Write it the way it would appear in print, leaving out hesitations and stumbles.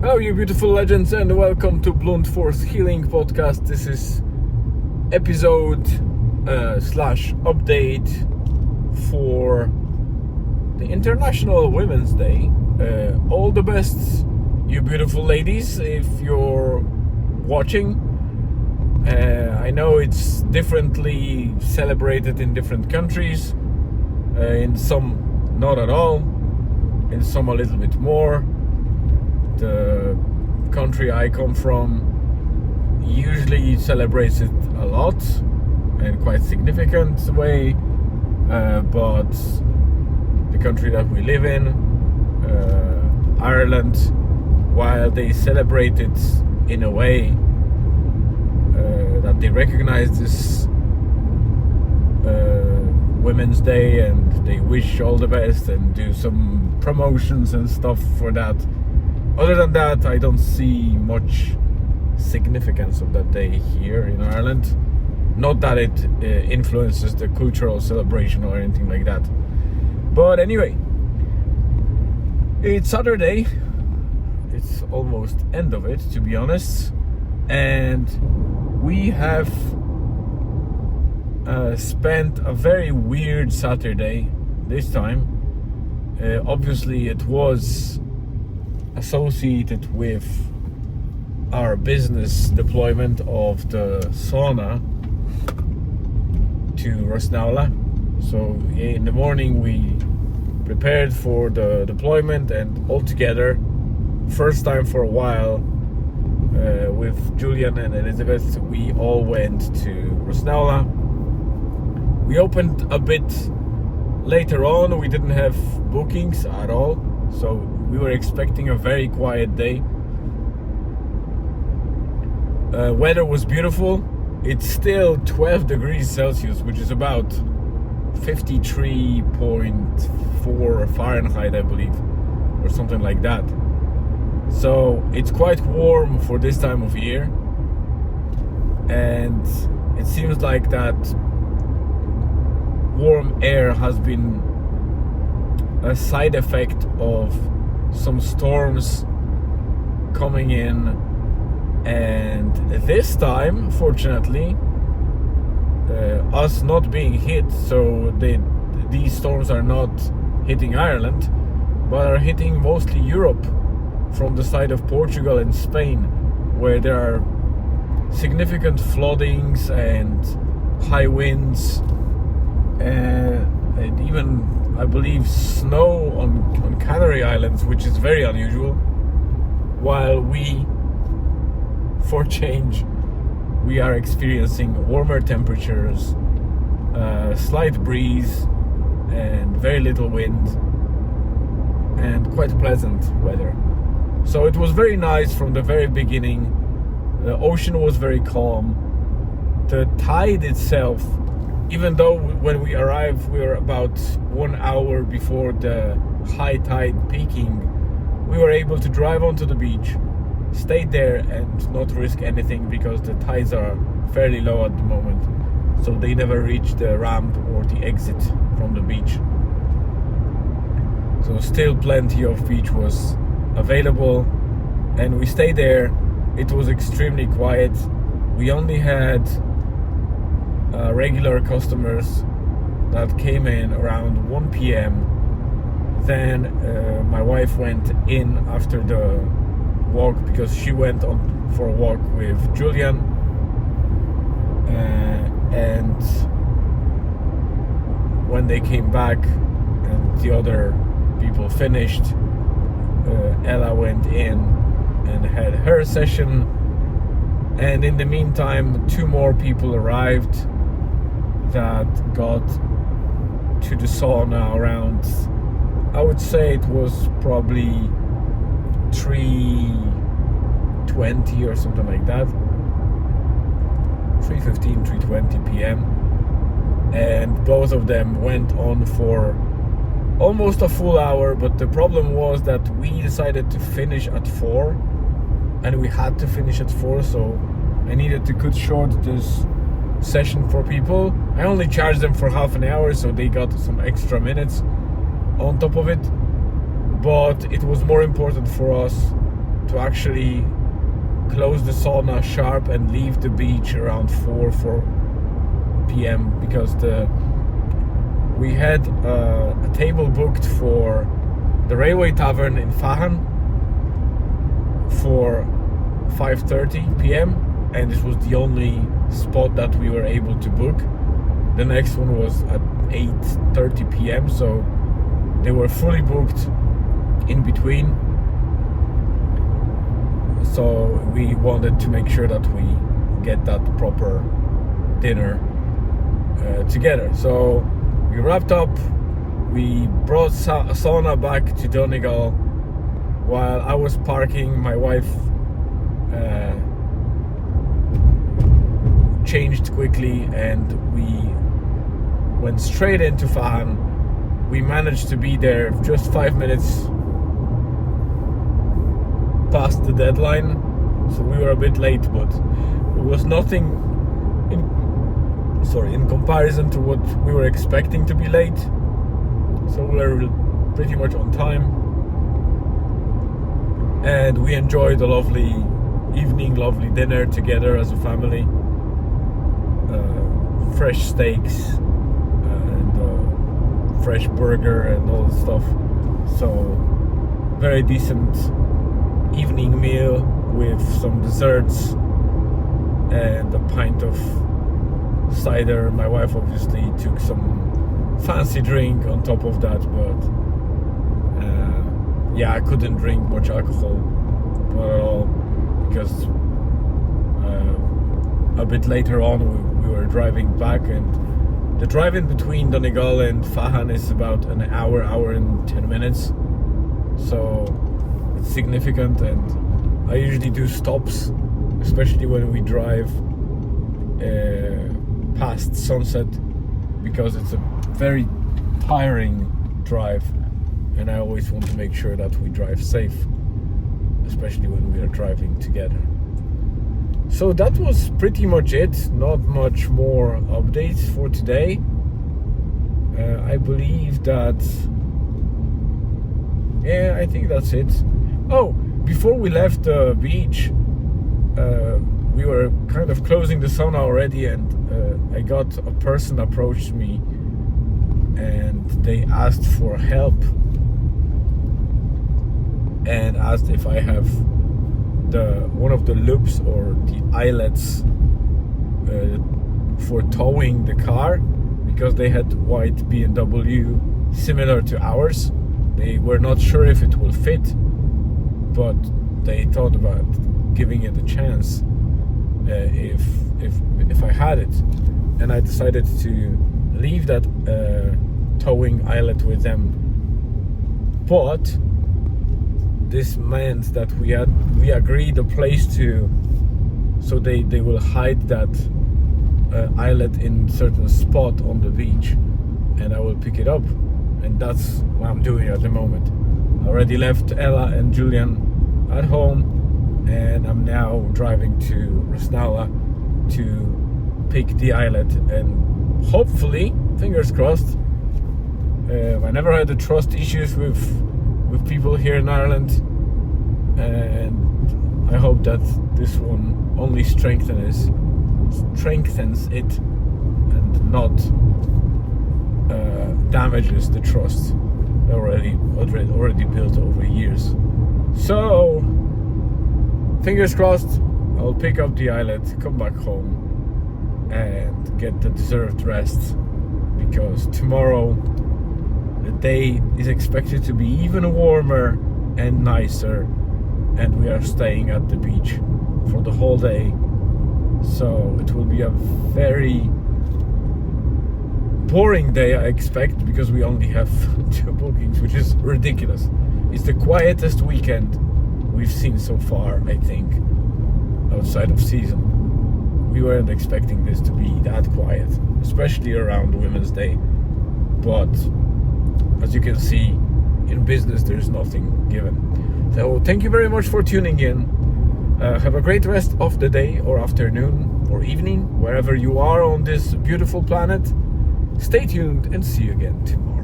Hello, you beautiful legends, and welcome to Blunt Force Healing Podcast. This is episode slash update for the International Women's Day. All the best, you beautiful ladies, if you're watching. I know it's differently celebrated in different countries. In some, not at all. In some, a little bit more. The country I come from usually celebrates it a lot in quite significant way, but the country that we live in, Ireland, while they celebrate it in a way that they recognize this Women's Day and they wish all the best and do some promotions and stuff for that. Other than that, I don't see much significance of that day here in Ireland. Not that it influences the cultural celebration or anything like that. But anyway, it's Saturday. It's almost end of it, to be honest. And we have spent a very weird Saturday this time. Obviously, it was associated with our business deployment of the sauna to Rosnaula. So in the morning we prepared for the deployment, and all together, first time for a while, with Julian and Elizabeth, we all went to Rosnaula. We opened a bit later on. We didn't have bookings at all, so we were expecting a very quiet day. Weather was beautiful. It's still 12 degrees Celsius, which is about 53.4 Fahrenheit, I believe, or something like that. So it's quite warm for this time of year. And it seems like that warm air has been a side effect of some storms coming in, and this time, fortunately, us not being hit, so these storms are not hitting Ireland, but are hitting mostly Europe from the side of Portugal and Spain, where there are significant floodings and high winds, and even, I believe, snow on Canary Islands, which is very unusual, while we, for change, we are experiencing warmer temperatures, slight breeze, and very little wind, and quite pleasant weather. So it was very nice from the very beginning. The ocean was very calm. The tide itself, even though when we arrived we were about 1 hour before the high tide peaking, we were able to drive onto the beach, stay there and not risk anything because the tides are fairly low at the moment. So they never reached the ramp or the exit from the beach. So still plenty of beach was available, and we stayed there. It was extremely quiet. We only had regular customers that came in around 1 p.m. Then my wife went in after the walk because she went on for a walk with Julian, and when they came back and the other people finished, Ella went in and had her session, and in the meantime 2 more people arrived that got to the sauna around, I would say it was probably 3:20 or something like that, 3:15, 3:20 p.m. And both of them went on for almost a full hour, but the problem was that we decided to finish at 4, and we had to finish at 4, so I needed to cut short this session for people. I only charged them for half an hour, so they got some extra minutes on top of it. But it was more important for us to actually close the sauna sharp and leave the beach around 4 p.m. because we had a table booked for the railway tavern in Fahan for 5:30 p.m. and this was the only spot that we were able to book. The next one was at 8:30 p.m. so they were fully booked in between. So we wanted to make sure that we get that proper dinner together. So we wrapped up, we brought sauna back to Donegal. While I was parking, my wife changed quickly and we went straight into Fahan. We managed to be there just 5 minutes past the deadline, so we were a bit late, but it was nothing in comparison to what we were expecting to be late, so we were pretty much on time. And we enjoyed a lovely evening, lovely dinner together as a family. Fresh steaks and fresh burger and all that stuff. So very decent evening meal with some desserts and a pint of cider. My wife obviously took some fancy drink on top of that, but yeah, I couldn't drink much alcohol, not at all, because a bit later on we were driving back, and the drive in between Donegal and Fahan is about an hour and 10 minutes, so it's significant. And I usually do stops, especially when we drive past sunset, because it's a very tiring drive, and I always want to make sure that we drive safe, especially when we are driving together. So that was pretty much it. Not much more updates for today. I believe that, yeah, I think that's it. Oh, before we left the beach, we were kind of closing the sauna already, and I got a person approached me and they asked for help and asked if I have one of the loops or the eyelets for towing the car, because they had white BMW similar to ours. They were not sure if it will fit, but they thought about giving it a chance if I had it, and I decided to leave that towing eyelet with them. But this meant that we agreed a place to, so they will hide that eyelet in certain spot on the beach, and I will pick it up, and that's what I'm doing at the moment. I already left Ella and Julian at home, and I'm now driving to Resnala to pick the eyelet, and hopefully, fingers crossed, I never had the trust issues with people here in Ireland, and I hope that this one only strengthens it and not damages the trust already built over years. So fingers crossed, I'll pick up the eyelet, come back home and get the deserved rest, because tomorrow the day is expected to be even warmer and nicer, and we are staying at the beach for the whole day, so it will be a very boring day, I expect, because we only have 2 bookings, which is ridiculous. It's the quietest weekend we've seen so far, I think, outside of season. We weren't expecting this to be that quiet, especially around Women's Day, but as you can see, in business there's nothing given. So thank you very much for tuning in. Have a great rest of the day or afternoon or evening, wherever you are on this beautiful planet. Stay tuned and see you again tomorrow.